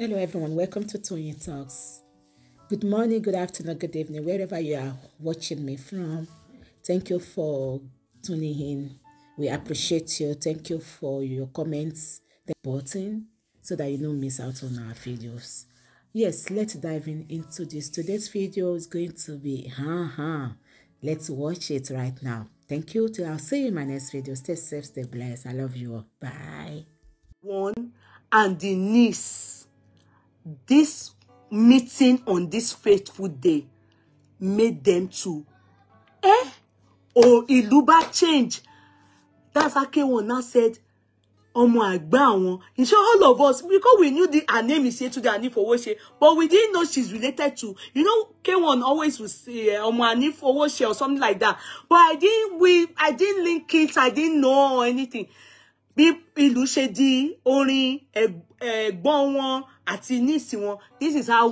Hello everyone, welcome to Tony Talks. Good morning, good afternoon, good evening, wherever you are watching me from. Thank you for tuning in. We appreciate you. Thank you for your comments, the button, so that you don't miss out on our videos. Yes, let's dive into this. Today's video is going to be, let's watch it right now. Thank you. I'll see you in my next video. Stay safe, stay blessed. I love you all. Bye. One and the niece. This meeting on this fateful day made them to Iluba change. That's how K1 now said Omo Agba won. In short, all of us, because we knew her name is here today Ani Fowoshe, but we didn't know she's related to, K1 always would say Omo Ani Fowoshe or something like that. But I didn't link it, I didn't know or anything. Bí ìlú ṣe di orin ẹ̀gbọ́n wọn àti níìsì wọn. This is how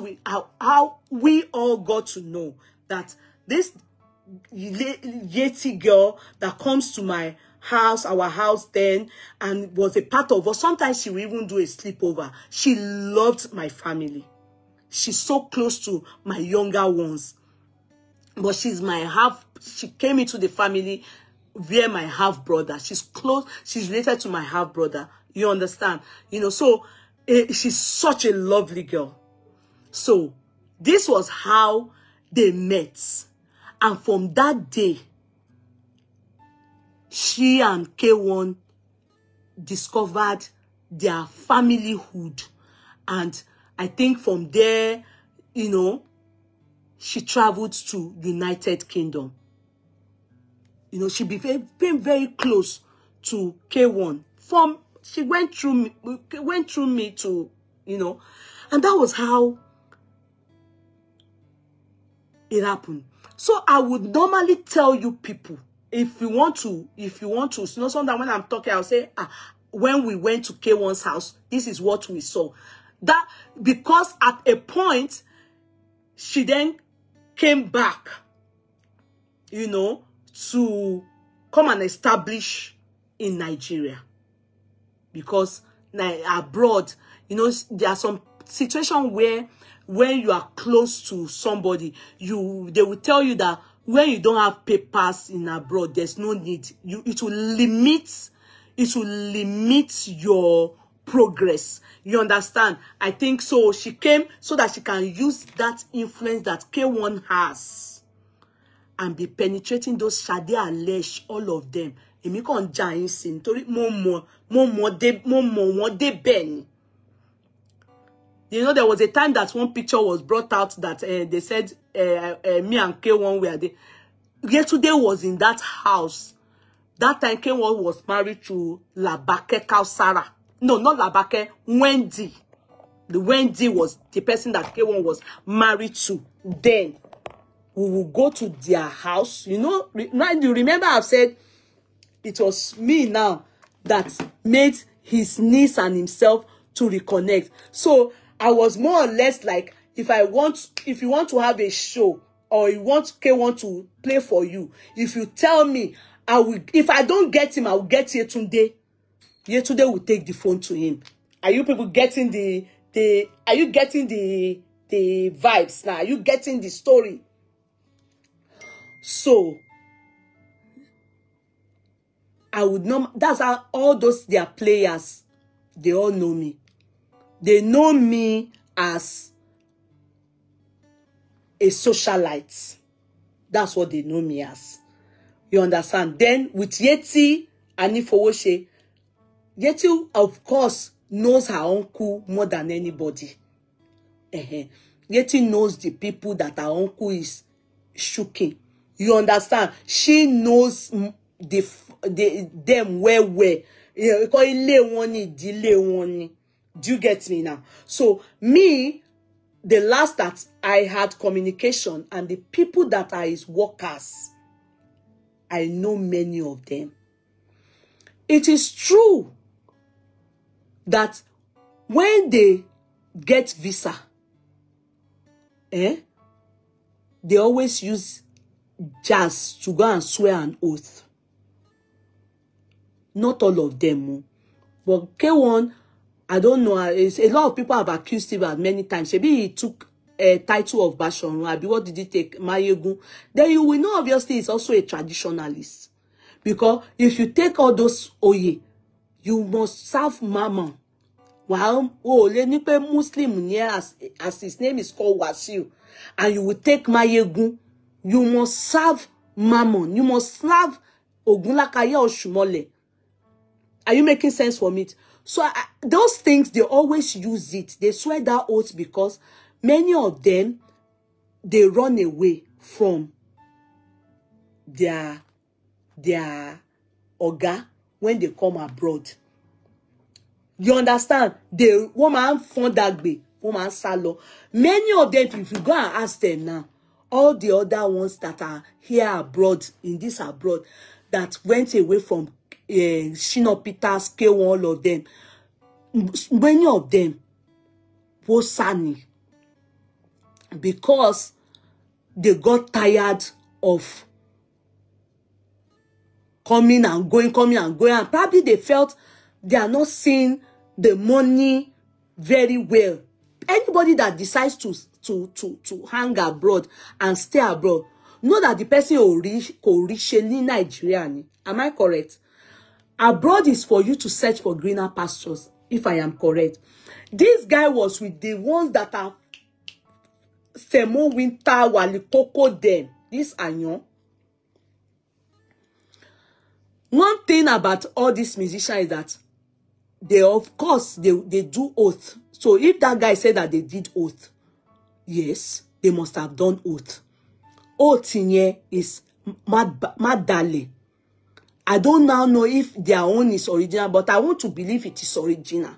we all got to know that this Yeti girl that comes to my house, our house then, and was a part of us. Sometimes she will even do a sleepover. She loved my family. She's so close to my younger ones. But she's she came into the family via my half brother. She's close. She's related to my half brother. You understand? So she's such a lovely girl. So this was how they met. And from that day, she and K1 discovered their familyhood. And I think from there, she traveled to United Kingdom. She became very close to K1. She went through me to, and that was how it happened. So I would normally tell you people, if you want to, sometimes when I'm talking, I'll say, when we went to K1's house, this is what we saw. That because at a point, she then came back, to come and establish in Nigeria. Because abroad, there are some situations where when you are close to somebody, they will tell you that when you don't have papers in abroad, there's no need. It will limit your progress. You understand? I think so. She came so that she can use that influence that K1 has and be penetrating those Shade and Lesh, all of them. Èmi kàn jà yín sí nítorí mo mọ̀ dé bẹ́ẹ̀ ni. There was a time that one picture was brought out that they said me and K1 were there. Yesterday was in that house. That time K1 was married to Labake Kausara. No, not Labake, Wendy. The Wendy was the person that K1 was married to. Then we will go to their house. You remember I've said it was me now that made his niece and himself to reconnect. So I was more or less like, if you want to have a show or you want K1 to play for you, if you tell me, if I don't get him, I will get Yetunde. Yetunde will take the phone to him. Are you people getting the vibes now? Are you getting the story? So I would know. That's how all those their players, they all know me. They know me as a socialite. That's what they know me as. You understand? Then with Yeti and Ifowoshe, Yeti of course knows her uncle more than anybody. Yeti knows the people that her uncle is shooking. You understand? She knows them well. Do you get me now? So me, the last that I had communication and the people that are his workers, I know many of them. It is true that when they get visa, they always use jazz to go and swear an oath. Not all of them, but K1 I don't know. A lot of people have accused him many times. Maybe he took a title of Bashorun. What did he take? Mayegun. Then you will know, obviously, he's also a traditionalist. Because if you take all those Oye, you must serve Mammon. Well, Muslim as his name is called Wasiu. And you will take Mayegun. You must serve Mammon. You must serve Ogunlakaye or Shumole. Are you making sense from it? So those things, they always use it. They swear that oath because many of them, they run away from their oga when they come abroad. You understand? The woman found that way. Woman salo. Many of them, if you go and ask them now, all the other ones that are here abroad, in this abroad, that went away from Shino Peters, K1, all of them, many of them were sunny because they got tired of coming and going, and probably they felt they are not seeing the money very well. Anybody that decides to hang abroad and stay abroad, know that the person will reach Nigeria. Am I correct? Abroad is for you to search for greener pastures, if I am correct. This guy was with the ones that are Femo Winter, Walikoko, them. This Anyon. One thing about all these musicians is that they, of course, they do oath. So if that guy said that they did oath, yes, they must have done oath. Oath in here is Madale. I don't now know if their own is original, but I want to believe it is original.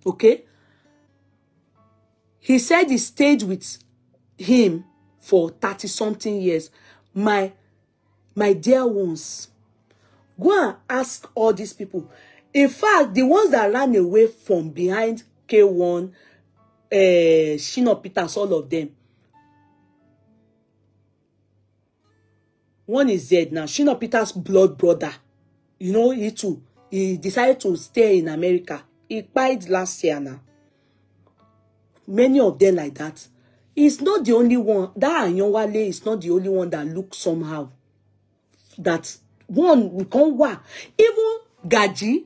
Okay? He said he stayed with him for 30-something years. My dear ones, go and ask all these people. In fact, the ones that ran away from behind K1, Shino Peters, all of them. One is dead now. Shino Peters' blood brother. You know, he too. He decided to stay in America. He died last year now. Many of them like that. He's not the only one. That Ayankunle is not the only one that looks somehow. That one, we can't work. Even Gaji,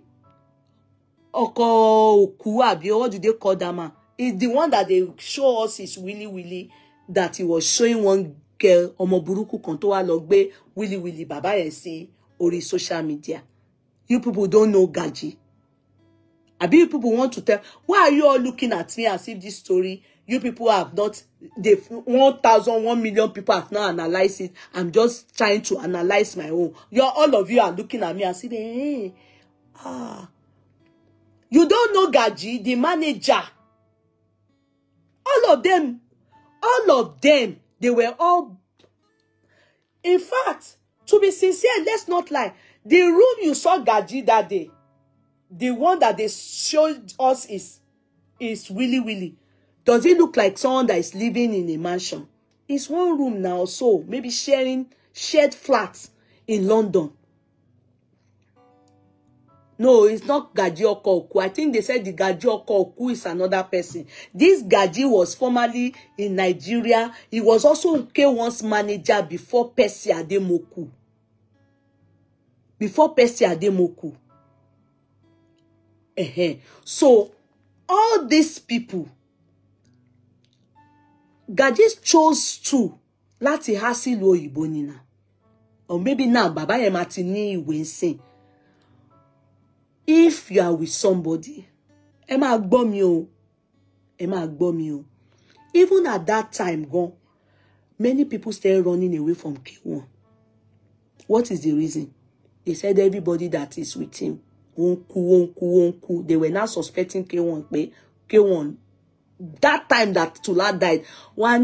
Oko Okuabi, what do they call that man? Is the one that they show us is Willy, that he was showing one girl, Omoburuku Kontowa Logbe, Willy, Baba Yesi, or social media. You people don't know Gaji. Abi, you people want to tell, why are you all looking at me as if this story, you people have not, the 1 million people have not analyzed it. I'm just trying to analyze my own. All of you are looking at me and saying, hey, you don't know Gaji, the manager. All of them, they were all, in fact, to be sincere, let's not lie. The room you saw Gaji that day, the one that they showed us is Willy. Does it look like someone that is living in a mansion? It's one room now, so maybe shared flats in London. No, it's not Gaji Okoku. I think they said the Gaji Okoku is another person. This Gaji was formerly in Nigeria. He was also K1's manager before Percy Ademoku. So, all these people, Gaji chose to láti há sílùú òyìnbó nina. Or maybe now, Baba Yematini Wensin. If you are with somebody, Emma Gbomio, even at that time, gone, many people still running away from K1. What is the reason? They said everybody that is with him, wonku. They were now suspecting K1. That time that Tula died, there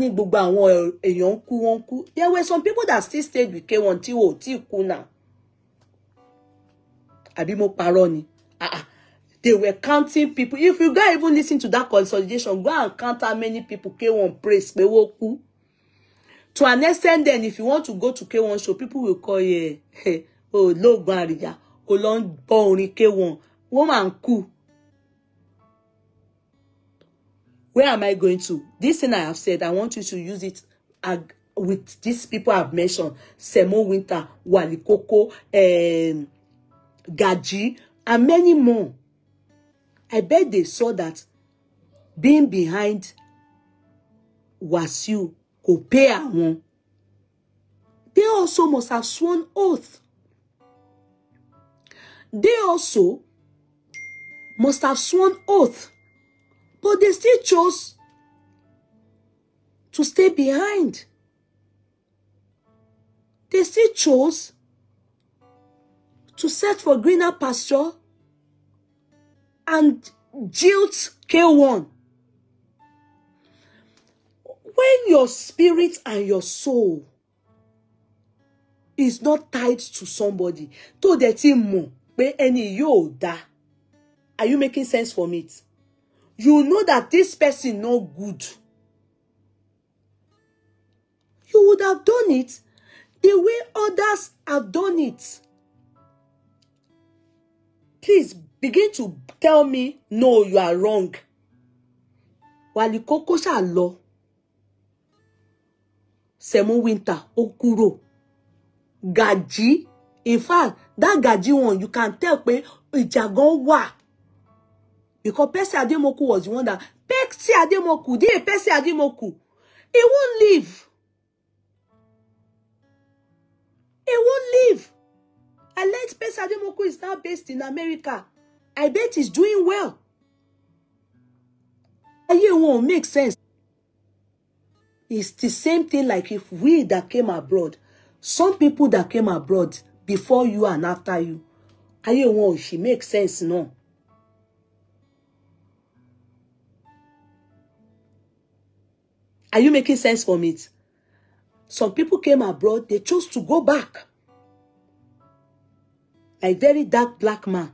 were some people that still stayed with K1 till kuna. Abimo Paroni. They were counting people. If you guys even listen to that consolidation, go and count how many people K1 praise. To an extent, then, if you want to go to K1 show, people will call you, oh, low barrier, Olon Boni K1, woman ku, Where am I going to? This thing I have said, I want you to use it with these people I've mentioned. Semo Winter, Wali Koko, Gaji, and many more. I bet they saw that being behind Wasiu could pay àwọn. They also must have sworn oath. They also must have sworn oath. But they still chose to stay behind. They still chose to search for greener pasture and jilt K1. When your spirit and your soul is not tied to somebody, to the team more, any yoda, are you making sense from it? You know that this person no good. You would have done it the way others have done it. Please begin to tell me, no, you are wrong. Wali Koko sha lọ. Semo Winter, Okuro. Gaji. In fact, that Gaji one, you can tell pe Ijagan wa. Because Percy Ademoku was the one that Percy Ademoku, Percy Ademoku, he won't leave. He won't leave. Unless Percy Ademoku is now based in America. I bet he's doing well. It won't make sense. It's the same thing like if we that came abroad, some people that came abroad before you and after you, it won't, she makes sense, no. Are you making sense from it? Some people came abroad, they chose to go back. A very dark black man.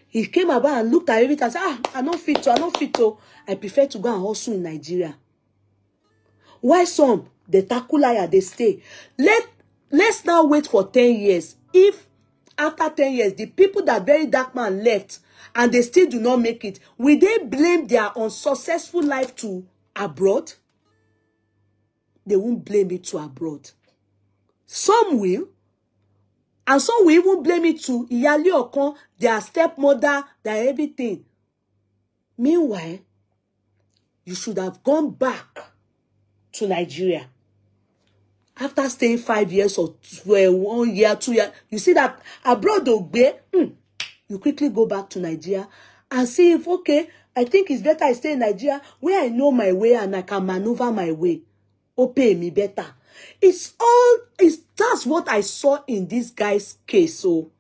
He came about and looked at everything and said, I don't fit to. I prefer to go and hustle in Nigeria. Why some? The Takulaya, they stay. Let's now wait for 10 years. If after 10 years, the people that very dark man left and they still do not make it, will they blame their unsuccessful life to abroad? They won't blame it to abroad. Some will. And some will even blame it to Iyali Okon, their stepmother, their everything. Meanwhile, you should have gone back to Nigeria. After staying 5 years or 1 year, 2 years, you see that abroad, you quickly go back to Nigeria and see if, okay, I think it's better I stay in Nigeria where I know my way and I can maneuver my way. Pay me better. That's what I saw in this guy's case. So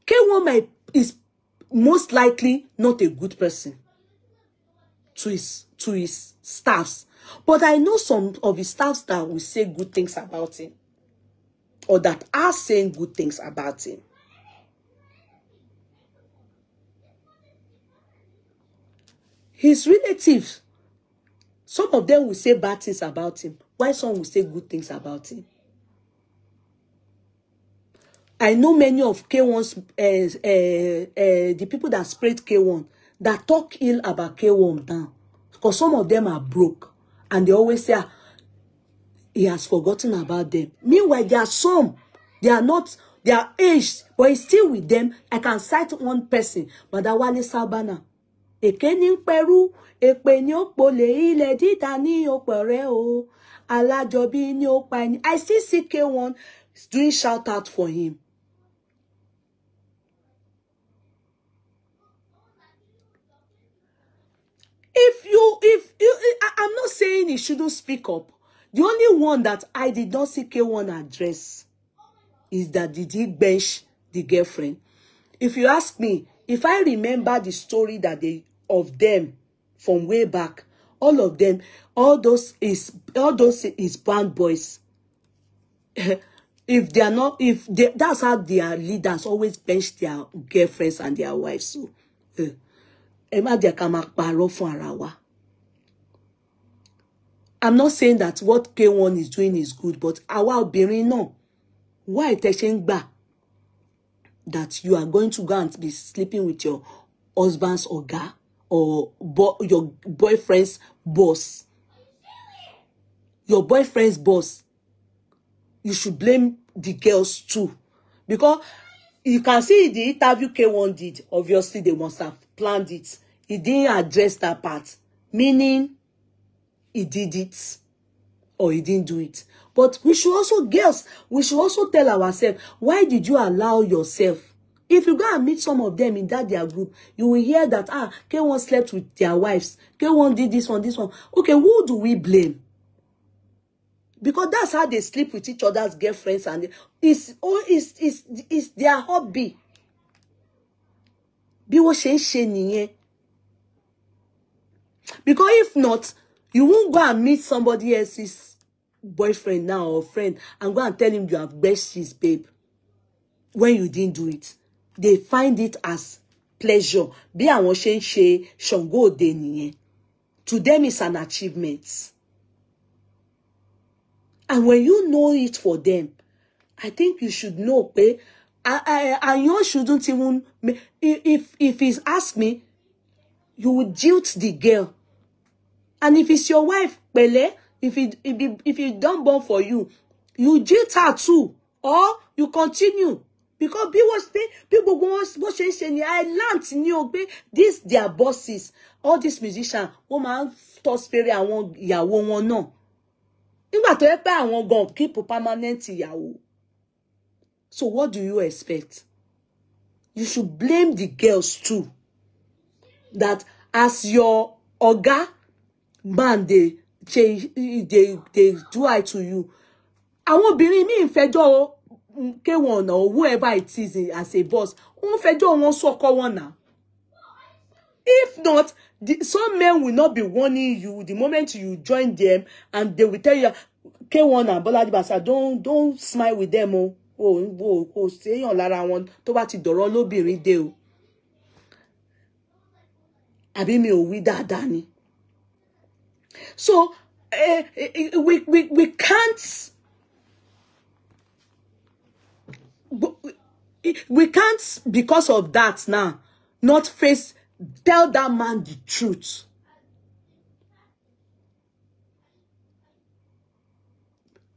K1 is most likely not a good person to his staffs. But I know some of his staffs that will say good things about him. Or that are saying good things about him. His relatives, some of them will say bad things about him, while some will say good things about him. I know many of K1's, the people that sprayed K1, that talk ill about K1 now. Because some of them are broke. And they always say, he has forgotten about them. Meanwhile, there are some, they are aged, but he's still with them. I can cite one person, Madawale Sabana. Ekeni Peru, Ekeni Okpole, Ile Dita ni Okpere o, Alajobi ni Okpani. I still see K1 doing shout out for him. I'm not saying he shouldn't speak up. The only one that I did not see K1 address is that did he bench the girlfriend. If you ask me, if I remember the story that of them from way back, all of them, all those is band boys. If they are not, that's how their leaders always bench their girlfriends and their wives. So, I'm not saying that what K1 is doing is good, but our obìnrin no. Why that you are going to go and be sleeping with your husband's oga or your boyfriend's boss. Your boyfriend's boss. You should blame the girls too. Because you can see the interview K1 did. Obviously, they must have planned it. He didn't address that part. Meaning, he did it. Or he didn't do it. But we should also, girls, we should also tell ourselves, why did you allow yourself? If you go and meet some of them in their group, you will hear that, K1 slept with their wives. K1 did this one, this one. Okay, who do we blame? Because that's how they sleep with each other's girlfriends, and it's their hobby. Because if not, you won't go and meet somebody else's boyfriend now or friend and go and tell him you have best his babe when you didn't do it. They find it as pleasure. Bí àwọn ṣe ń ṣe Ṣàngó òde nìyẹn. To them, it's an achievement. And when you know it for them, I think you should know, and you shouldn't even, if he's asked me, you would jilt the girl. And if it's your wife, Pele, if it don't born for you, you jilt her too, or you continue. Because people go what say I learned new this their bosses, all these musicians, woman toss spirit and one ìyàwó wọn náà. Nígbà tó yẹ pé àwọn gan keep permanent ìyàwó. So what do you expect? You should blame the girls too. That as your oga man they do it to you. Àwọn obìnrin mi ń fẹjọ́ K1 or whoever it is as a boss. Wọ́n fẹjọ́ wọn sọ́kọ wọn now. If not, some men will not be warning you the moment you join them, and they will tell you, K1 and Bola Dibasa, don't smile with them. Say on lára wọn tó bá ti dọ̀rọ̀ lóbìnrin dé o. Àbí mi ò wí dáadáa ni. So we can't. We can't, because of that now, not tell that man the truth.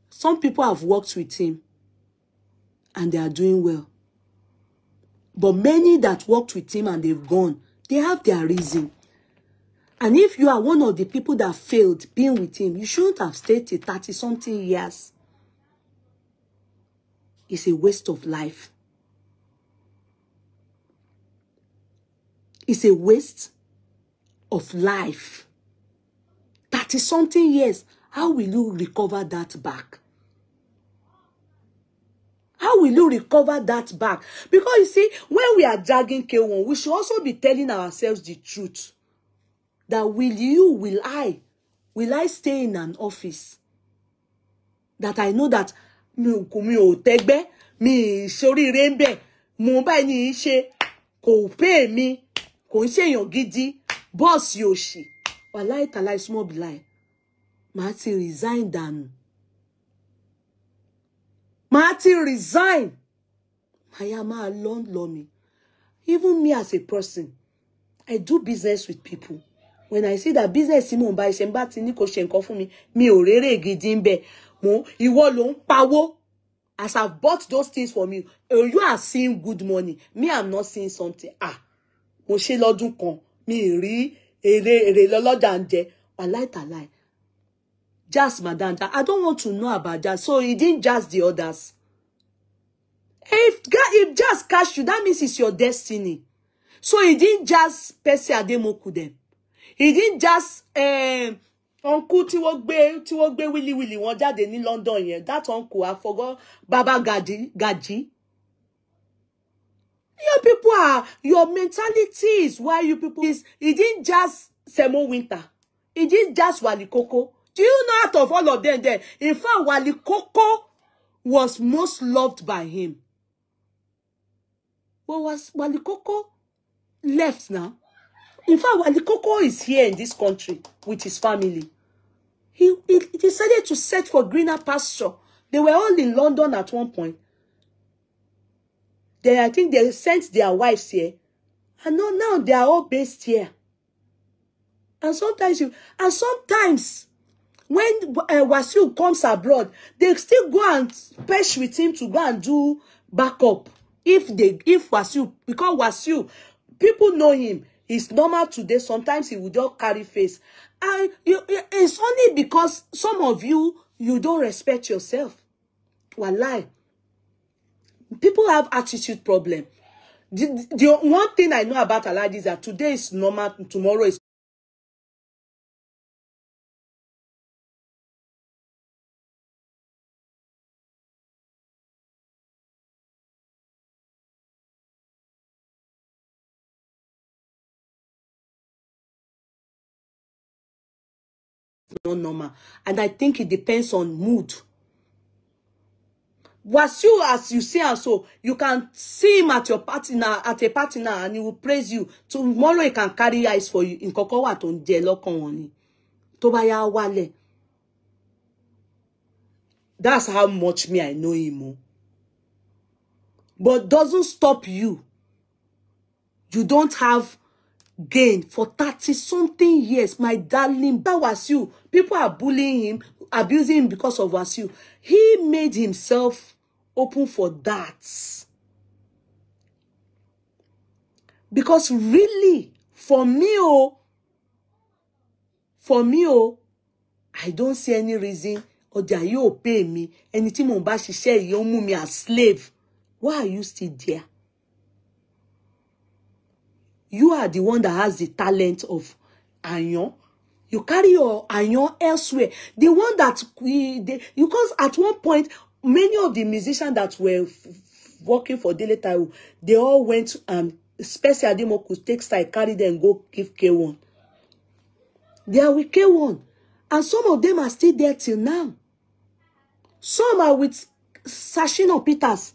Some people have worked with him and they are doing well. But many that worked with him and they've gone, they have their reason. And if you are one of the people that failed being with him, you shouldn't have stayed till 30-something years. It's a waste of life. It's a waste of life. 30-something years. How will you recover that back? How will you recover that back? Because you see, when we are dragging K1, we should also be telling ourselves the truth. That will I stay in an office that I know that mi ò tẹ́gbẹ́, mi ṣoríire ńbẹ̀, mo bá ní ṣe kò pay mi, kò ń ṣèyàn gidi, boss yóò ṣì. Wàláì tàláì small be lie. Màá ti resign dànù. Màá ti resign. Màá máa lọ mi. Even me as a person, I do business with people. When I see that business mo ń bá iṣẹ́ bá ti ní kó ṣe nǹkan fún mi, mi ò rere gidi ńbẹ̀. Ìwọ ló ń pawó. As I've bought those things for me, you are seeing good money. Me, I'm not seeing something. Mo ṣe lọ́dún kan, mi rí èrè lọ́lọ́jà ń jẹ. Wàláì tàláì. Just madam, I don't want to know about that. So he didn't just the others. If just catch you, that means it's your destiny. So he didn't just Percy Ademoku them. He didn't just uncle tí wọ́n gbé willy wọ́n jáde ní London yẹn. That uncle, I forgot, Baba Gaji. You people your mentality is why you people he didn't just Semo Winter. He didn't just Wali Koko. Do you know out of all of them there? In fact, Wali Koko was most loved by him. But was Wali Koko left now? In fact, Wali Koko is here in this country with his family. He decided to search for greener pasture. They were all in London at one point. Then I think they sent their wives here And now they are all based here. And sometimes when Wasiu comes abroad, they still go and patch with him to go and do backup. If Wasiu, because Wasiu, people know him. It's normal today. Sometimes he will just carry face. And it's only because some of you don't respect yourself. Wallahi. People have attitude problem. The one thing I know about Alhaji is that today is normal, tomorrow is not normal. And I think it depends on mood. Wasiu, as you see, and so you can see him at your party now, and he will praise you. Tomorrow he can carry eyes for you in kokowa ton jelo konwoni. Tobaya wale. That's how much me I know him. But doesn't stop you. You don't have gain for 30-something years, my darling. That Wasiu, people are bullying him, abusing him because of Wasiu. He made himself open for that. Because really, for me, I don't see any reason or that you pay me. Anything Mombashi share, you move me as slave. Why are you still there? You are the one that has the talent of Ayan. You carry your Ayan elsewhere. The one that because at one point, many of the musicians that were working for Dele Taiwo, they all went and especially Ademo could take style, carry them and go give K1. They are with K1. And some of them are still there till now. Some are with Sashino Peters.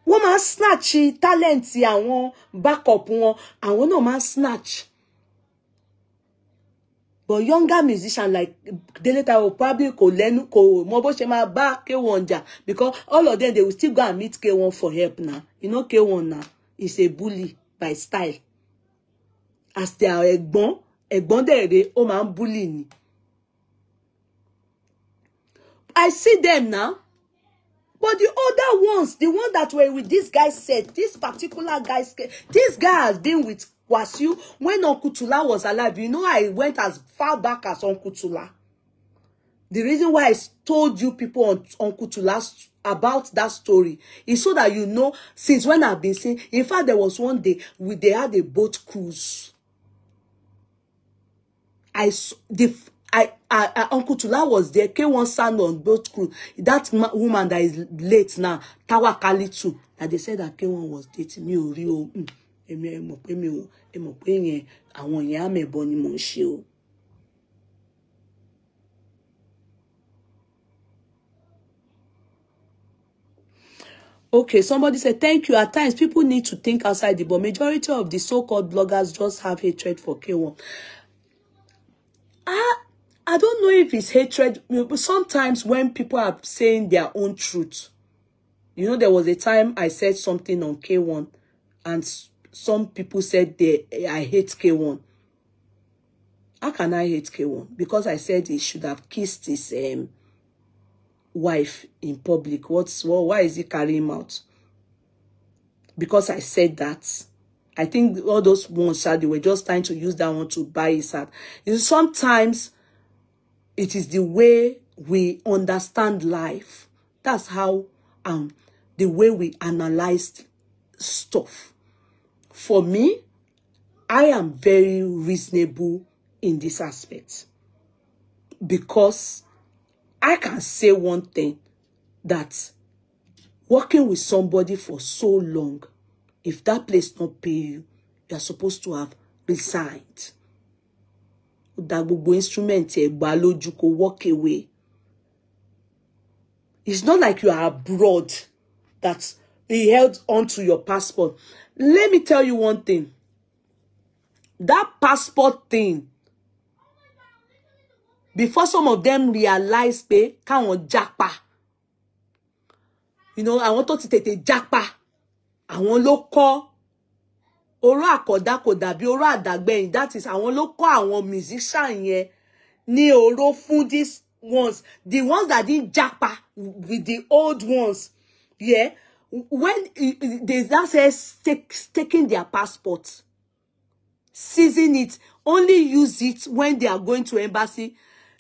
One man snatch talent and one backup one, and one no man snatch. But younger musician like Dele Taiwo probably could learn Mobo Shema back K1 because all of them they will still go and meet K1 for help now. You know K1 now is a bully by style. As they are Egbon they oh man bullying. I see them now. But the other ones, the one that were with this guy said, this particular guy, this guy has been with Wasiu when Uncle Tula was alive. You know, I went as far back as Uncle Tula. The reason why I told you people on Uncle Tula about that story is so that you know, since when I've been saying, in fact, there was one day they had a boat cruise. Uncle Tula was there. K1 sang on boat crew. That woman that is late now, Tawa Kalitu, that they said that K1 was dating me. Okay, somebody said, thank you. At times, people need to think outside the box. Majority of the so-called bloggers just have hatred for K1. I don't know if it's hatred, but sometimes when people are saying their own truth, you know, there was a time I said something on K1 and some people said I hate K1. How can I hate K1? Because I said he should have kissed his wife in public. Why is he carrying him out? Because I said that. I think all those ones, they were just trying to use that one to buy his heart. Sometimes it is the way we understand life. That's how the way we analyze stuff. For me, I am very reasonable in this aspect. Because I can say one thing, that working with somebody for so long, if that place not pay you, you are supposed to have resigned. That gbogbo instrument you go walk away. It's not like you are abroad that he held on to your passport. Let me tell you one thing. That passport thing, before some of them realize they can't japa. You know, I want to take a japa. I want local Oro àkọ́dá kò dàbí oro àdàgbẹ̀yìn. That is àwọn ló kọ́ àwọn musician yẹn ní oro fún these ones. The ones that didn't japa with the old ones. Yeah. When they that says taking their passports, seizing it, only use it when they are going to embassy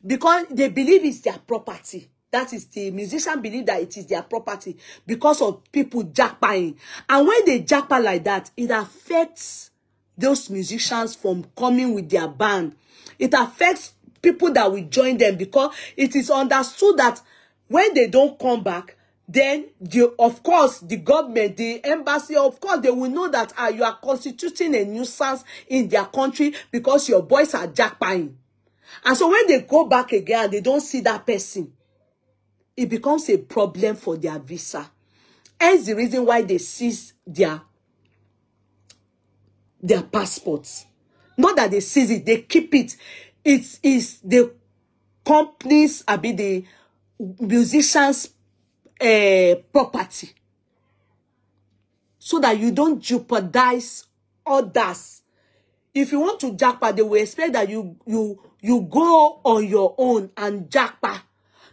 because they believe it's their property. That is, the musician believe that it is their property because of people jackpying. And when they jackpot like that, it affects those musicians from coming with their band. It affects people that will join them because it is understood that when they don't come back, then of course the government, the embassy, of course they will know that you are constituting a nuisance in their country because your boys are jackpying. And so when they go back again and they don't see that person, it becomes a problem for their visa. Hence the reason why they seize their passports. Not that they seize it, they keep it. It is the companies, the musicians' property. So that you don't jeopardize others. If you want to jackpot, they will expect that you go on your own and jackpot.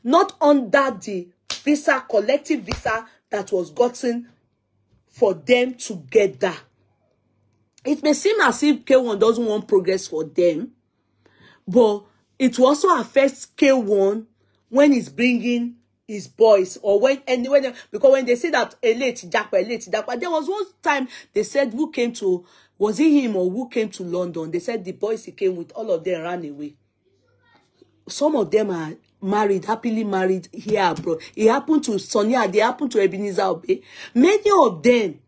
Not under the visa, collective visa that was gotten for them together. It may seem as if K1 doesn't want progress for them, but it will also affect K1 when he's bringing his boys, or because when they say that late jackpot, there was one time they said who came to, was it him or who came to London? They said the boys he came with, all of them ran away. Some of them are married, happily married here abroad. It happened to Sonia, they happened to Ebenezer Obey. Many of them,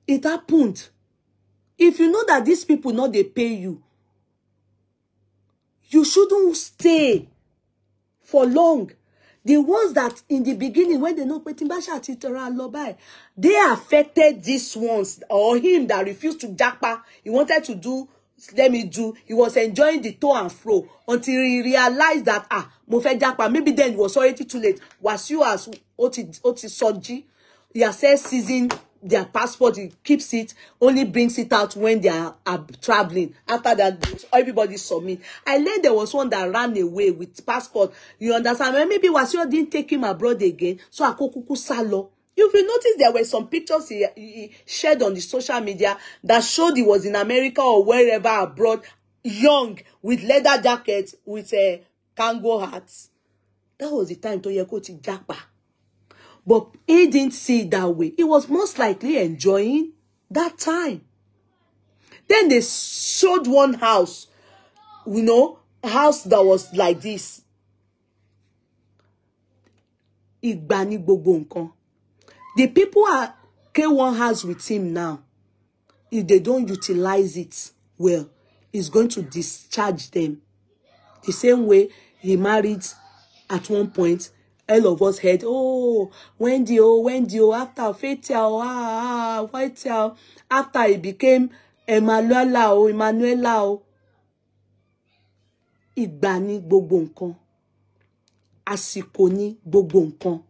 it happened. If you know that these people know they pay you, you shouldn't stay for long. The ones that in the beginning, when they know they affected these ones, or him that refused to jackpot. He wanted to do, he was enjoying the to and fro until he realized that mo fe jackpot. Maybe then it was already too late. Wasiu as oti soji, he has said seizing their passport, he keeps it, only brings it out when they are traveling. After that, everybody submit. I learned there was one that ran away with passport. You understand? Maybe Wasiu didn't take him abroad again, so akokuku salo. If you notice, there were some pictures he shared on the social media that showed he was in America or wherever abroad, young, with leather jackets, with kango hats. That was the time to yeko to jackpot. But he didn't see it that way. He was most likely enjoying that time. Then they showed one house, you know, a house that was like this. Igbani gbogbo nkan. The people K1 has with him now, if they don't utilize it well, he's going to discharge them. The same way he married at one point. All of us heard, Wendy, after Fatia, Fatia, after he became Emmanuela, Igbani gbogbo nkan, àsìkò ni gbogbo nkan.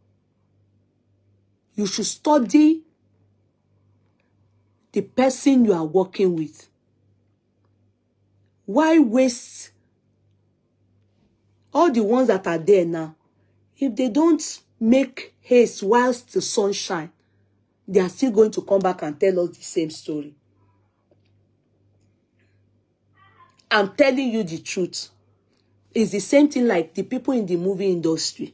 You should study the person you are working with. Why waste all the ones that are there now? If they don't make haste whilst the sun shines, they are still going to come back and tell us the same story. I'm telling you the truth. It's the same thing like the people in the movie industry.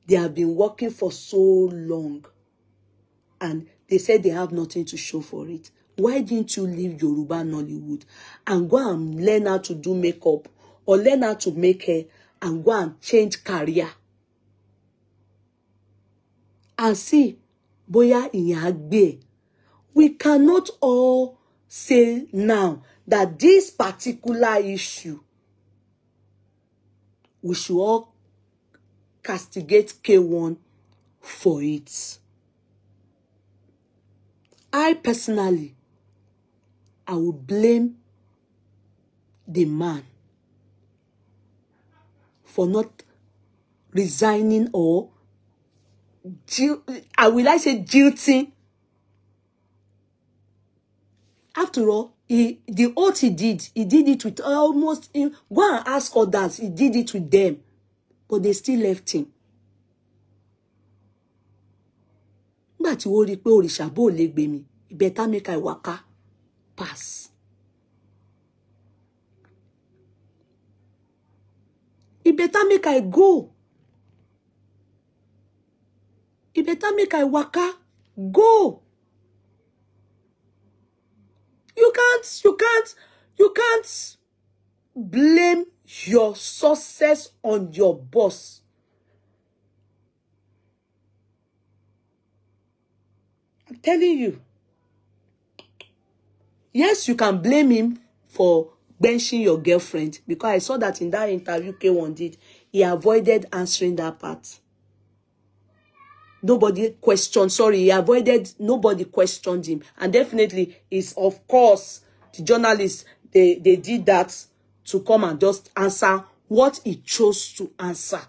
They have been working for so long, and they said they have nothing to show for it. Why didn't you leave Yoruba Nollywood and go and learn how to do makeup or learn how to make hair and go and change career? And see, boya inyagbe. We cannot all say now that this particular issue, we should all castigate K1 for it. I personally, I will blame the man for not resigning or I say jilting after all, the oath he did it with almost, go and ask others, he did it with them. But they still left him. But you only pay òrìṣà bó lè gbé mi. It better make I waka pass. It better make I go. It better make I waka go. You can't blame your success on your boss. I'm telling you. Yes, you can blame him for benching your girlfriend, because I saw that in that interview K1 did. He avoided answering that part. Nobody questioned, nobody questioned him. And definitely, it's of course, the journalists, they did that to come and just answer what he chose to answer.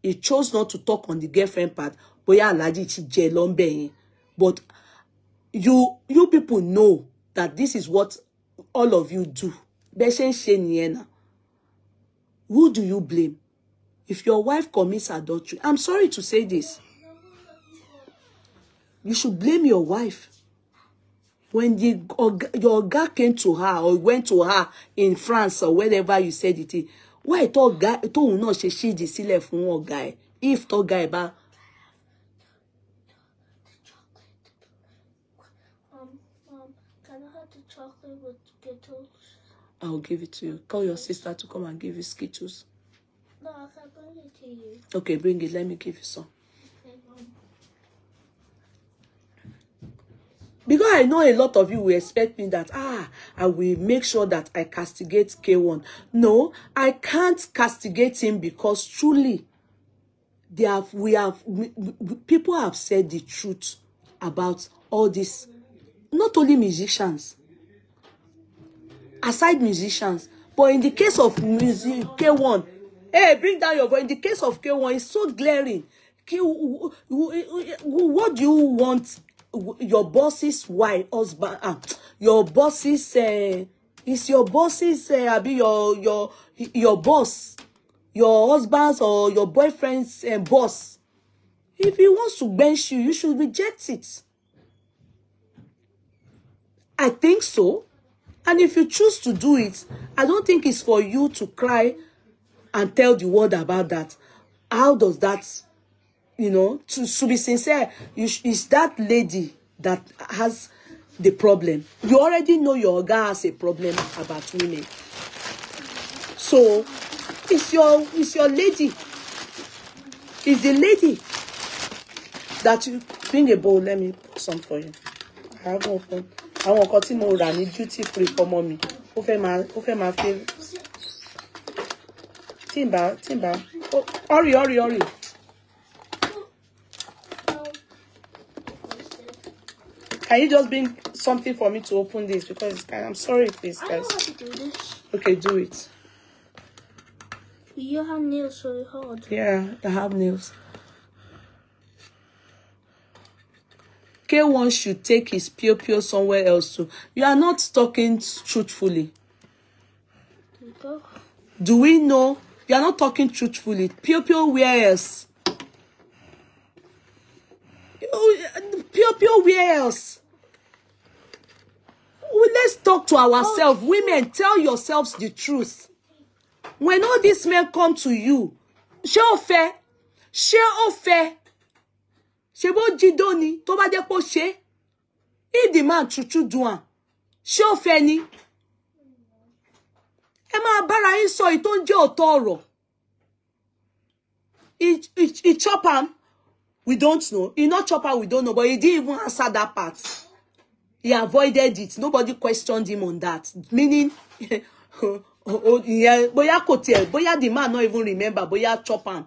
He chose not to talk on the girlfriend part. But you people know that this is what all of you do. Who do you blame? If your wife commits adultery, I'm sorry to say this, you should blame your wife. When your guy came to her or went to her in France or wherever you said it is, why told guy told no she the silly from one guy? If told guy about can I have the chocolate with Skittles? I'll give it to you. Call your sister to come and give you Skittles. No, I can bring it to you. Okay, bring it. Let me give you some. Because I know a lot of you will expect me that, I will make sure that I castigate K1. No, I can't castigate him because truly, people have said the truth about all this. Not only musicians, aside musicians, but in the case of music, K1, hey, bring down your voice. In the case of K1, it's so glaring. What do you want? Your boss's wife, husband, your boss's, is your boss's, your boss, your husband's or your boyfriend's boss. If he wants to bench you, you should reject it. I think so. And if you choose to do it, I don't think it's for you to cry and tell the world about that. How does that, to be sincere, it's that lady that has the problem. You already know your guy has a problem about women. So it's your lady. It's the lady that you bring a bowl. Let me put some for you. I haven't opened. I want to continue running duty free for mommy. Over my feel. Timba. Oh, hurry. Can you just bring something for me to open this? Because I'm sorry, please, guys. I know how to do this. Okay, do it. You have nails so hard. Yeah, I have nails. K1 should take his pio somewhere else too. You are not talking truthfully. Do we know? You are not talking truthfully. Pio where else? Pio where else? Let's talk to ourselves. Women, tell yourselves the truth. When all these men come to you, share fair. Shebo jidoni, tó bá jẹ́ pé ṣe. If the man chuchu duan, ṣé ó fẹ́ ni? Ẹ máa bára yín sọ ìtó ń jẹ́ òótọ́ ọ̀rọ̀. He chop am, we don't know. He not chop am, we don't know. But he didn't even answer that part. He avoided it. Nobody questioned him on that. Meaning, boya the man not even remember, boya chop am.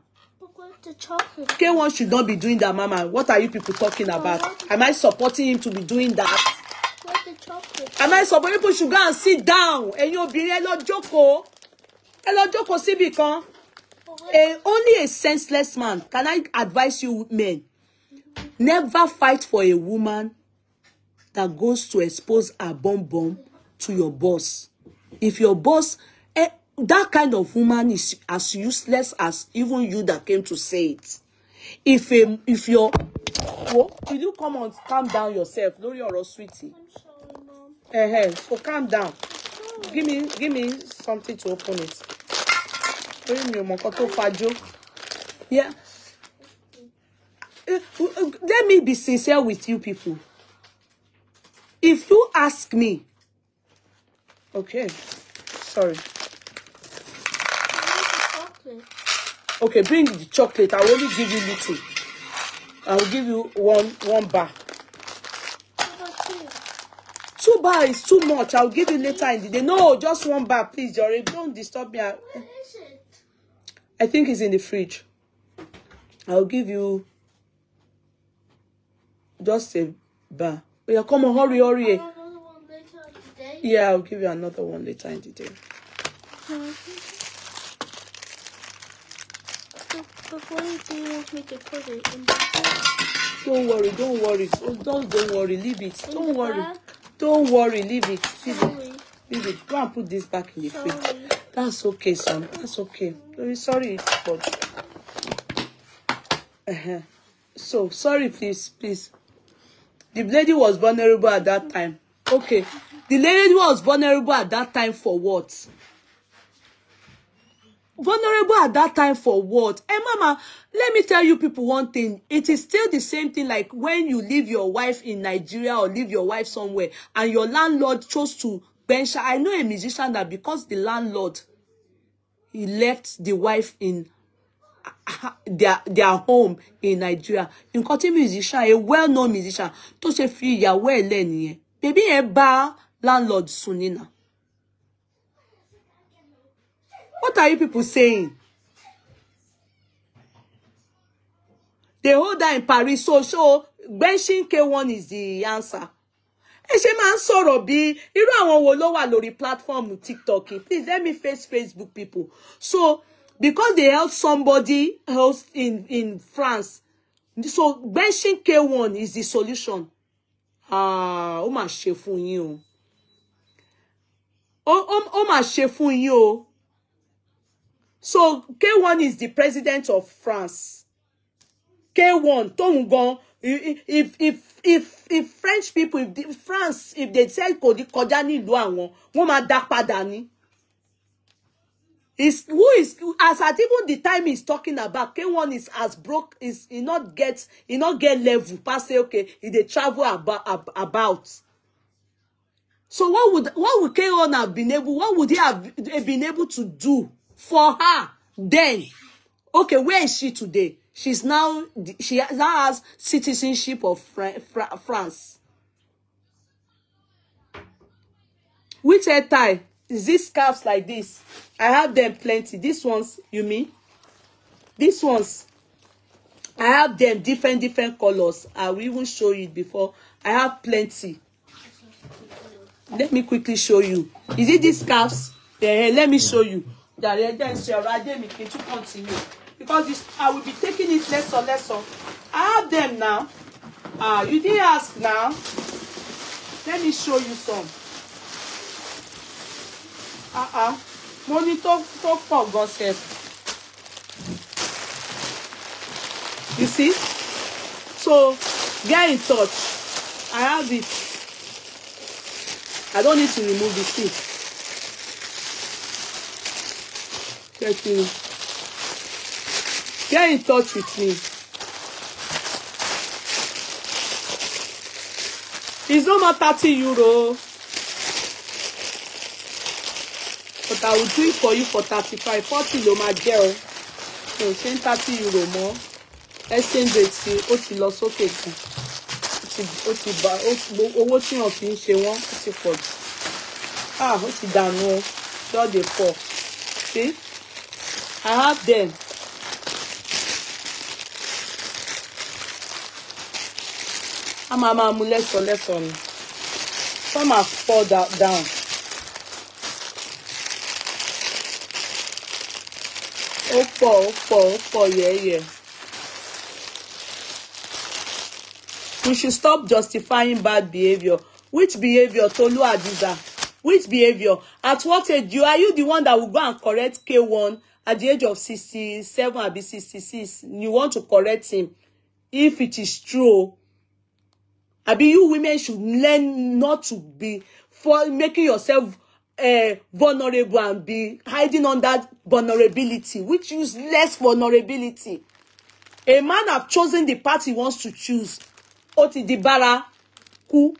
The chocolate. K1 should not be doing that, Mama. What are you people talking about? Am I supporting him to be doing that? Where's the chocolate? Am I supporting people should go and sit down? And you'll be hello Joko. Sibi kan. Only a senseless man. Can I advise you, men? Never fight for a woman that goes to expose a bomb to your boss. If your boss, that kind of woman is as useless as even you that came to say it. If you're, well, will you come on, calm down yourself, Lori or sweetie? I'm sorry, Mom. So calm down. Give me something to open it. Yeah. Let me be sincere with you people. If you ask me, okay, sorry. Okay, bring the chocolate. I will only give you little. I will give you one bar. 2 bar is too much. I'll give you later in the day. No, just 1 bar, please, Jory. Don't disturb me. Where is it? I think it's in the fridge. I'll give you just a bar. Yeah, come on, hurry. Another one later today? Yeah, I'll give you another one later in the day. But why do you want me to put it in the bag? Don't worry. Don't worry. Leave it. In the bag? Don't worry. Leave it. Sorry. Leave it. Go and put this back in the Sorry. fridge. That's okay, son. That's okay. Sorry, but so sorry, please. The lady was vulnerable at that time. Okay. The lady was vulnerable at that time for what? Vulnerable at that time for what? Mama, let me tell you people one thing. It is still the same thing like when you leave your wife in Nigeria or leave your wife somewhere and your landlord chose to bench. I know a musician that because the landlord, he left the wife in their home in Nigeria. In Nǹkan musician, a well-known musician, tó ṣe fi ìyàwó ẹ̀ lẹ̀ nìyẹn. Baby ẹ bá landlord sunina. What are you people saying? They hold that in Paris. So benching K1 is the answer. Ẹ ṣe máa ń sọ̀rọ̀ bí irú àwọn wo ló wà lórí platform TikTok. Please let me face Facebook people. So because they held somebody else in France, so benching K1 is the solution. Ó mà ṣe fún yín o. Ó mà ṣe fún yín o. So K1 is the president of France. K1, Tongon. If French people, France, if they say kọjá ní ìlú àwọn, wọ́n máa dá padà ni. Who is as at even the time he's talking about K1 is as broke, is he not get level pass say okay, he they travel about. So what would K1 have been able, what would he have been able to do for her then? Okay, where is she today? She now has citizenship of France. Which hair tie? Is this scarves like this? I have them plenty. These ones, you mean? These ones, I have them different colors. I will even show you before. I have plenty. Let me quickly show you. Is it these scarves? Yeah, let me show you. To continue. Because this, I will be taking it lesson. I have them now. You didn't ask now. Let me show you some. Monitor for God's help. You see? So get in touch. I have it. I don't need to remove the thing. Get in touch with me. It's not 30 euro. But I will do it for you for 35, 40 lo ma jẹ́ o. So ṣe 30 euro more. Exchange rate sí ó ti lọ sókè kan. Ó ti bá owó tí wọ́n fi ń ṣe wọ́n ó ti pọ̀ jù. Ó ti dànù o. Just dey fall. See? I have them. Máa mú lẹ́sọ̀ ni. Some have fall down. Ó pọ̀, yeah. We should stop justifying bad behavior. Which behavior, Tolu Adiza? Which behavior? At what age? Are you the one that will go and correct K1 at the age of 67 or 66? You want to correct him if it is true. You women should learn not to be for making yourself vulnerable and be hiding on that vulnerability, which use less vulnerability. A man have chosen the path he wants to choose. Oti dibara ku.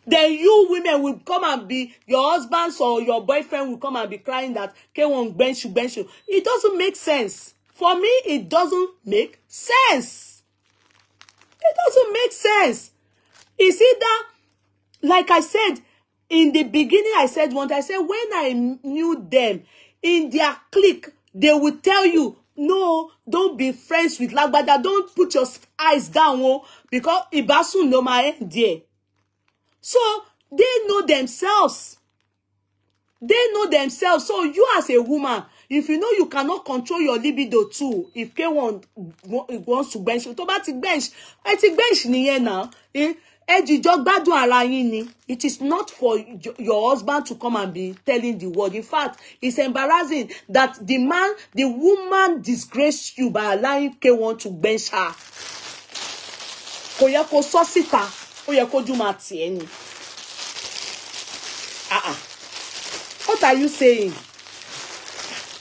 Then you women will come and be, your husbands or your boyfriend will come and be crying that K1 bench you. It doesn't make sense. For me, it doesn't make sense. It doesn't make sense. It's either, like I said, in the beginning, I said when I knew them, in their clique, they will tell you, no, don't be friends with Lagbada. Don't put your eyes down, because Ibasu no my end there. So they know themselves. They know themselves. So you as a woman, if you know you cannot control your libido too, if K1 wants to bench, automatic bench, niye now. It is not for your husband to come and be telling the world. In fact, it's embarrassing that the woman disgraced you by allowing K1 to bench her. Koyako sosita, koyako jumati. What are you saying?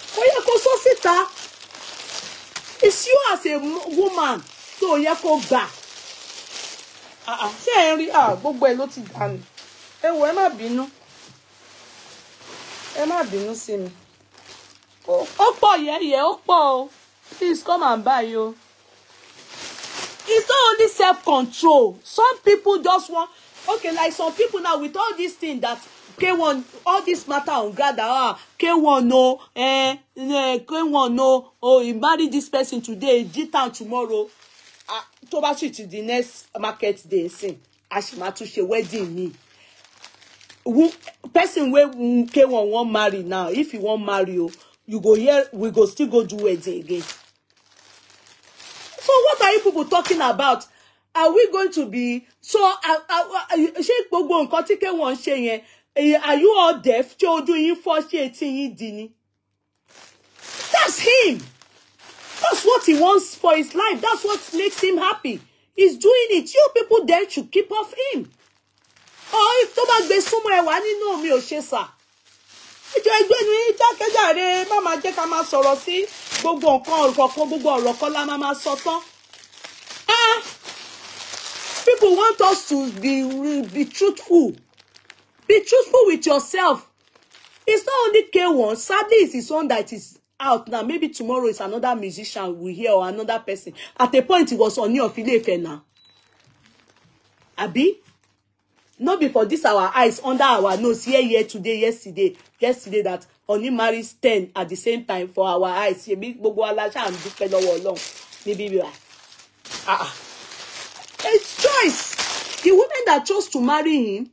Koyako sosita. It's you as a woman. So yako back. Ṣé ẹ rí gbogbo ẹ ló ti dànù. Ẹ wò, ẹ má bínú. Ẹ má bínú sí mi. Ó pọ̀ yẹ́yẹ́, ó pọ̀ o. Please come and buy yo. It's not only self-control. Some people just want, okay, like some people now with all these things that K1, all this matter on God, K1 no, K1 no, oh, he married this person today, G-Town tomorrow. To ba switch the next market day sin ashima to she wedding me person wey K1 won't marry now. If you won't marry you go here, we go still go do wedding again. So what are you people talking about? Are we going to be so she gbogbo nǹkan tí K1 ṣe yẹn, are you all deaf? Ṣé ojú yín fọ́, ṣé etí yín dí ni? That's him. That's what he wants for his life. That's what makes him happy. He's doing it. You people then should keep off him. Oh, if tó bá gbé súnmọ́ ẹ wá nínú mi ò ṣe sà. Ìjọ ẹgbẹ́ ni jákèjàre má máa jẹ́ ká máa sọ̀rọ̀ sí gbogbo nǹkan ọ̀rọ̀ gbogbo ọ̀rọ̀ kan la máa sọ tán. People want us to be truthful. Be truthful with yourself. It's not only K1. Sadly, it's his own that is out now. Maybe tomorrow is another musician we hear or another person. At a point, it was Oni of Ile-Ife now. Abi? Not before this our eyes under our nose here today, yesterday that Oni marries 10 at the same time for our eyes. Maybe it's choice. The women that chose to marry him,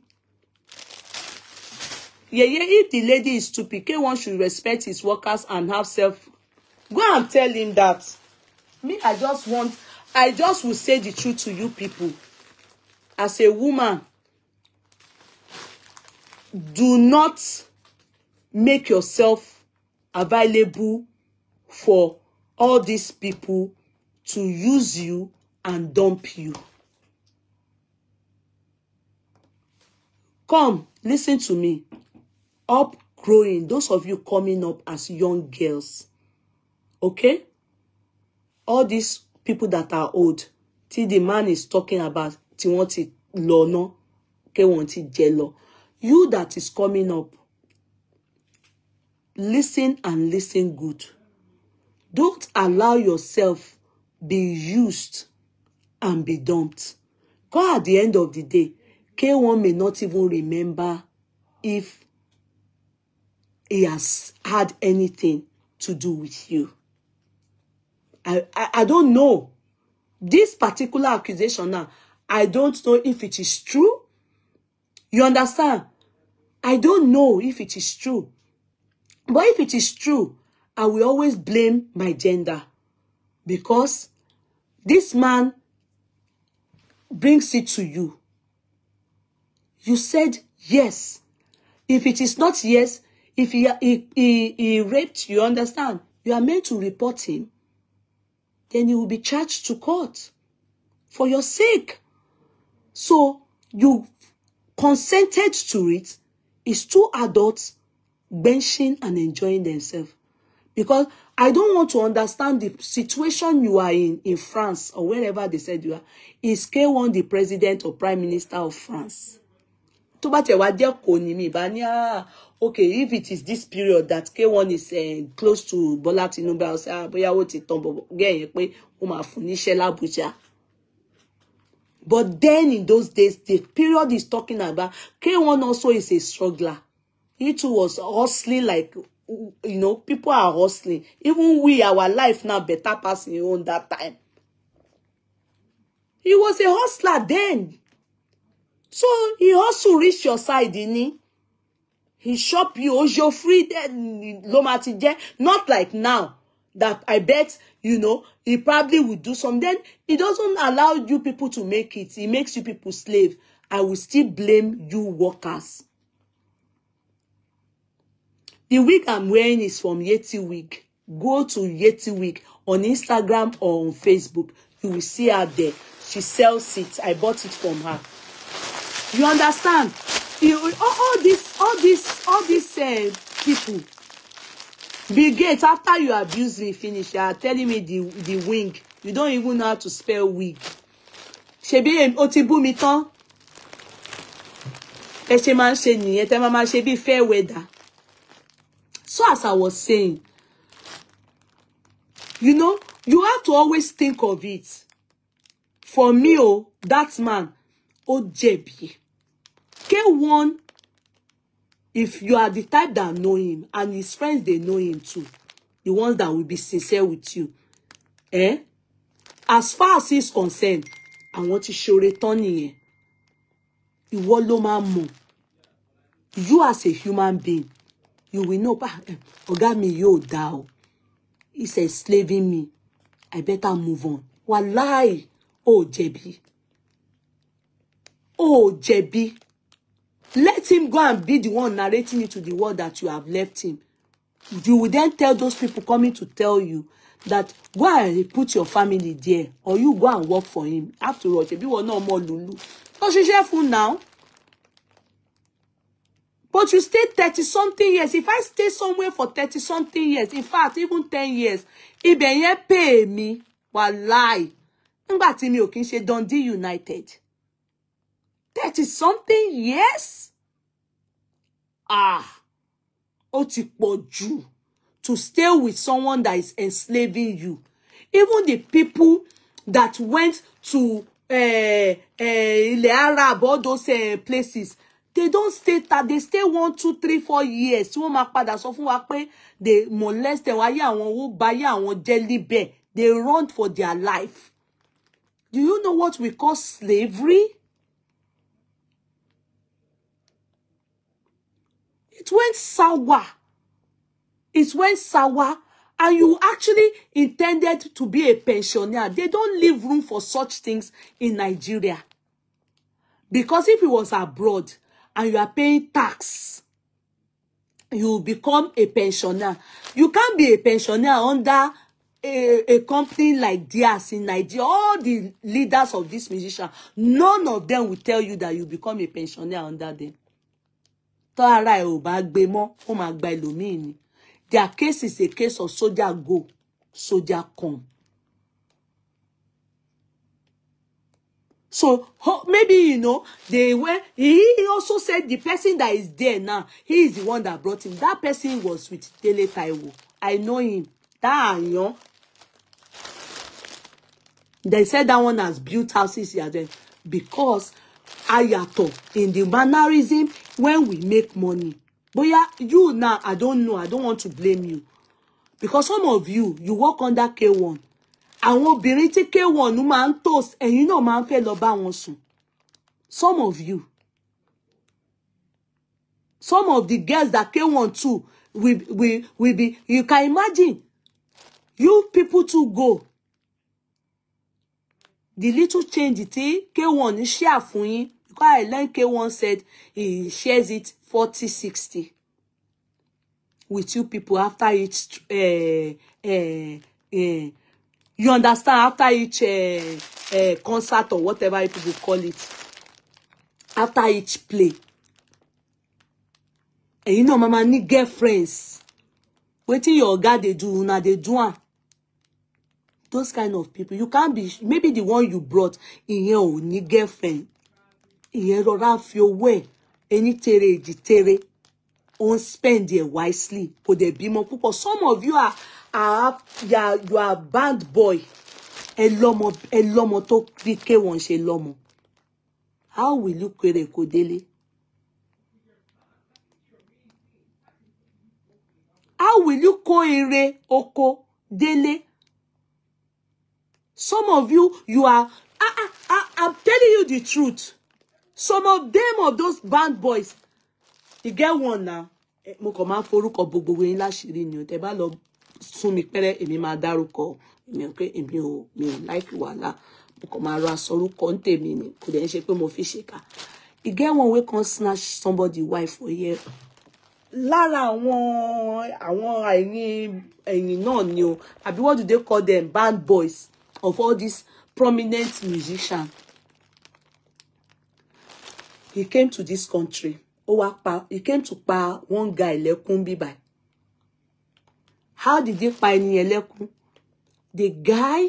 if the lady is stupid, K1 should respect his workers and have self. Go and tell him that. Me, I just will say the truth to you people. As a woman, do not make yourself available for all these people to use you and dump you. Come, listen to me. Growing, those of you coming up as young girls, okay? All these people that are old, till the man is talking about, till want it lono, okay, want it jello. You that is coming up, listen and listen good. Don't allow yourself be used and be dumped. Because at the end of the day, K1 may not even remember if he has had anything to do with you. I don't know. This particular accusation now, I don't know if it is true. You understand? I don't know if it is true. But if it is true, I will always blame my gender. Because this man brings it to you. You said yes. If it is not yes, if he raped, you understand? You are meant to report him. Then he will be charged to court for your sake. So you consented to it. It's two adults benching and enjoying themselves. Because I don't want to understand the situation you are in France or wherever they said you are. Is K1 the president or prime minister of France? Okay, if it is this period that K1 is close to Bola Tinubu, I'll say, but then in those days, the period is talking about, K1 also is a struggler. He too was hustling like, you know, people are hustling. Even we, our life now better passing on that time. He was a hustler then. So he also reached your side, didn't he? He shop you, Ojo free, not like now. That I bet, you know, he probably would do some. Then he doesn't allow you people to make it. He makes you people slave. I will still blame you workers. The wig I'm wearing is from Yeti Wig. Go to Yeti Wig on Instagram or on Facebook. You will see her there. She sells it. I bought it from her. You understand? All these people. Bill Gates, after you abuse me, finish. You are telling me the wing. You don't even know how to spell wig. Shebi otibu mi tan. E se man se niyen, te mama shebi fair weather. So as I was saying, you know, you have to always think of it. For me, oh, that man, Ojebi. K1, if you are the type that know him, and his friends, they know him too, the ones that will be sincere with you, as far as he's concerned, I want to show returning. You as a human being, you will know, Oga me yo down. He's enslaving me. I better move on. Wallahi, oh Jebi. Oh Jebi. Let him go and be the one narrating it to the world that you have left him. You will then tell those people coming to tell you that go and put your family there, or you go and work for him. After all, Jebi will no more Lulu. So she's careful now. But you stay 30-something years. If I stay somewhere for 30-something years, in fact, even 10 years, if they pay me, wallahi, ngba ti mi o kin se Dundee United. 30-something years? Ó ti pọ̀ jù to stay with someone that is enslaving you. Even the people that went to Ile Arab, all those places, they don't stay that. They stay 1, 2, 3, 4 years. Tí wọ́n máa padà sọ fún wa pé they molest them. Wáyé àwọn wo báyé àwọn jelly bear. They run for their life. Do you know what we call slavery? It went sour. It went sour. And you actually intended to be a pensioner. They don't leave room for such things in Nigeria. Because if it was abroad and you are paying tax, you become a pensioner. You can't be a pensioner under a company like theirs in Nigeria. All the leaders of this musician, none of them will tell you that you become a pensioner under them. Their case is a case of soldier go, soldier come. So maybe, you know, he also said the person that is there now, he is the one that brought him. That person was with Dele Taiwo. I know him. That, you know, they said that one has built houses here then because Ayato in the mannerism when we make money. But yeah, you now, I don't know. I don't want to blame you. Because some of you work under K1. Àwọn obìnrin tí K1 nu máa ń toast, ẹ̀yin náà máa ń fẹ́ lọ bá wọn sùn. Some of you. Some of the girls that K1 too will be, you can imagine. You people to go. The little change K1 share fún yín, because I learned K1 said he shares it 40-60 with you people after each you understand, after each concert or whatever you people call it, after each play. And you know, mama need girlfriends. Waiting your God they do, now they do. Those kind of people, you can't be, maybe the one you brought in your own girlfriend. In your rough your way, any tere, on spend it wisely. Could there be more people? Some of you you are band boy. Elomo to krike one she lomo. How will you kwere kodele? How will you koire oko dele? Some of you are, I'm telling you the truth. Some of them, of those band boys, you get one now. Mo ko ma forúkọ gbogbo yín láṣìírí ni o. Tẹ́ bá lọ sún mi pere èmi máa dárúkọ. Èmi ò like wàhálà. Mo ko ma ra sorúkọ ntèmi ni. Kò dẹ̀ ṣe pé mo fi ṣèkà. You get one way can snatch somebody wife for here. Lára àwọn ẹ̀yin náà ni o. Àbí what do they call them? Band boys of all these prominent musicians. He came to this country. He came to pa one guy lẹ́kún bí báyìí. How did they pa ẹni lẹ́kún? The guy,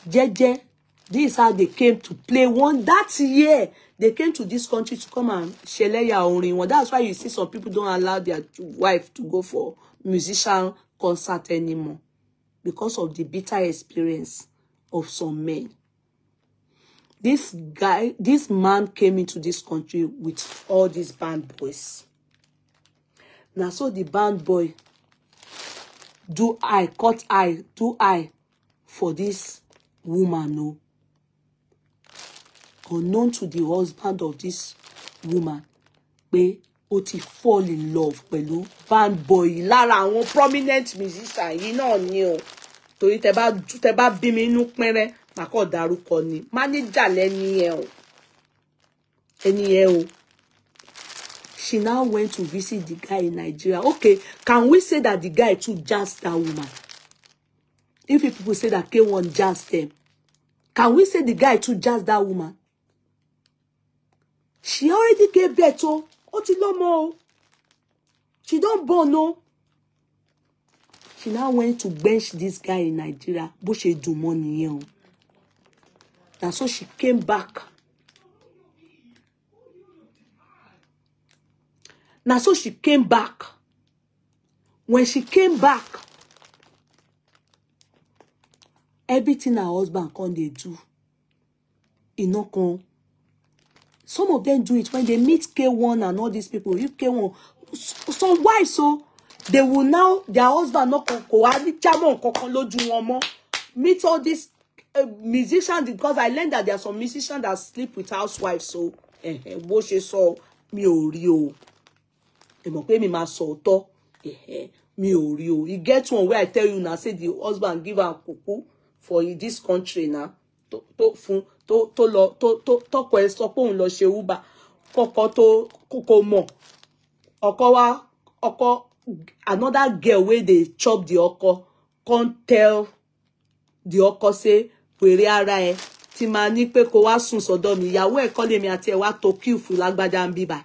Jeje, this is how they came to play one that year. They came to this country to come and sheleya orin wọn. That's why you see some people don't allow their wife to go for musician concert anymore. Because of the bitter experience of some men. This man came into this country with all these band boys. Now, so the band boy do eye for this woman, no. Unknown to the husband of this woman, pé ó ti fall in love pẹ̀lú band boy lára àwọn prominent musician yìí náà ni o. Torí tẹ́ bá bí mi inú pẹ́rẹ́ mako dárúkọ ni manager lẹ́ni ẹ o. She now went to visit the guy in Nigeria. Okay, can we say that the guy too jazzed that woman? If people say that K1 jazzed them, can we say the guy too jazzed that woman? She already gave birth to Otilomo. She don't born no. She now went to bench this guy in Nigeria. Bó ṣe dùn mọ́ nìyẹn o. And so she came back. Now so she came back. When she came back, everything her husband can they do. Some of them do it when they meet K1 and all these people. If K1, some wives, so they will now, their husband not meet all these musicians, because I learned that there are some musicians that sleep with housewives. So, what she saw mi ò rí o. Mo pé mi ma sọ to. Mi ò rí o. You get one where I tell you now, say the husband give her kuku for this country now. To ko e sọ pé òun lọ ṣe Uber. Koko to koko mo. Oko another girl where they chop the oko can't tell the oko say wèrè ara ẹ tí ma ní pé kó wá sùn sọ́dọ̀ mi ìyàwó ẹ̀ kọ́ lé mi àti ẹ̀ wá to kill fún lágbájá ń bí bá.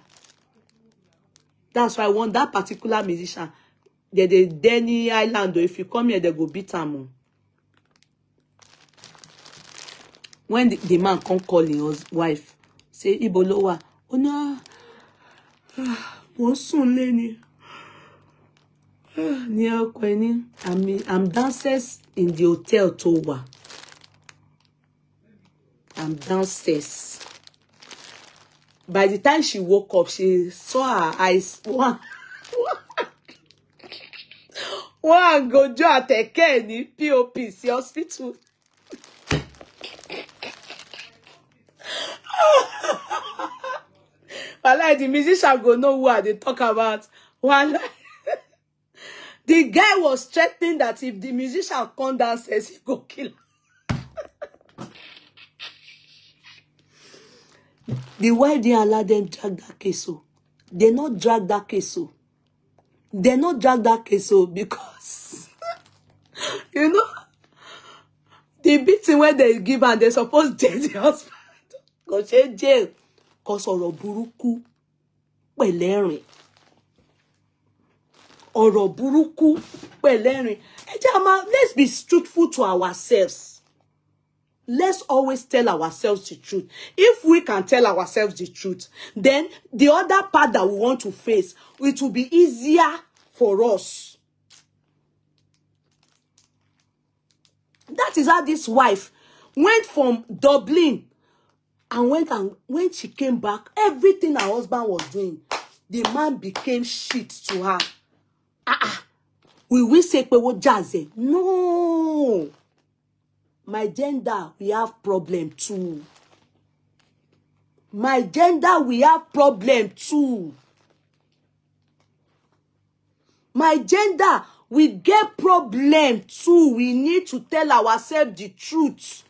That's why I want that particular musician. They Denny Island, or if you come here, they go beat him. When the man come call his wife, say Ibolowa, oh no, soon Lenny. Near Queenie, I'm downstairs in the hotel Towa. I'm downstairs. By the time she woke up, she saw her eyes. One go jo ateke ni POP si hospital. But like the musician go know what they talk about. One. The guy was threatening that if the musician come downstairs, he go kill her. The wife didn't allow them drag that case. So they not drag that case. So they not drag that case. So because you know the beating where they give and they supposed jail the husband. Because she jail. Because ọ̀rọ̀ burúkú pẹ̀lẹ́rìn. Ọ̀rọ̀ burúkú pẹ̀lẹ́rìn. Let's be truthful to ourselves. Let's always tell ourselves the truth. If we can tell ourselves the truth, then the other part that we want to face, it will be easier for us. That is how this wife went from Dublin and when she came back, everything her husband was doing, the man became shit to her. We say what jazzy? No. My gender, we have problem too. My gender, we have problem too. My gender, we get problem too. We need to tell ourselves the truth.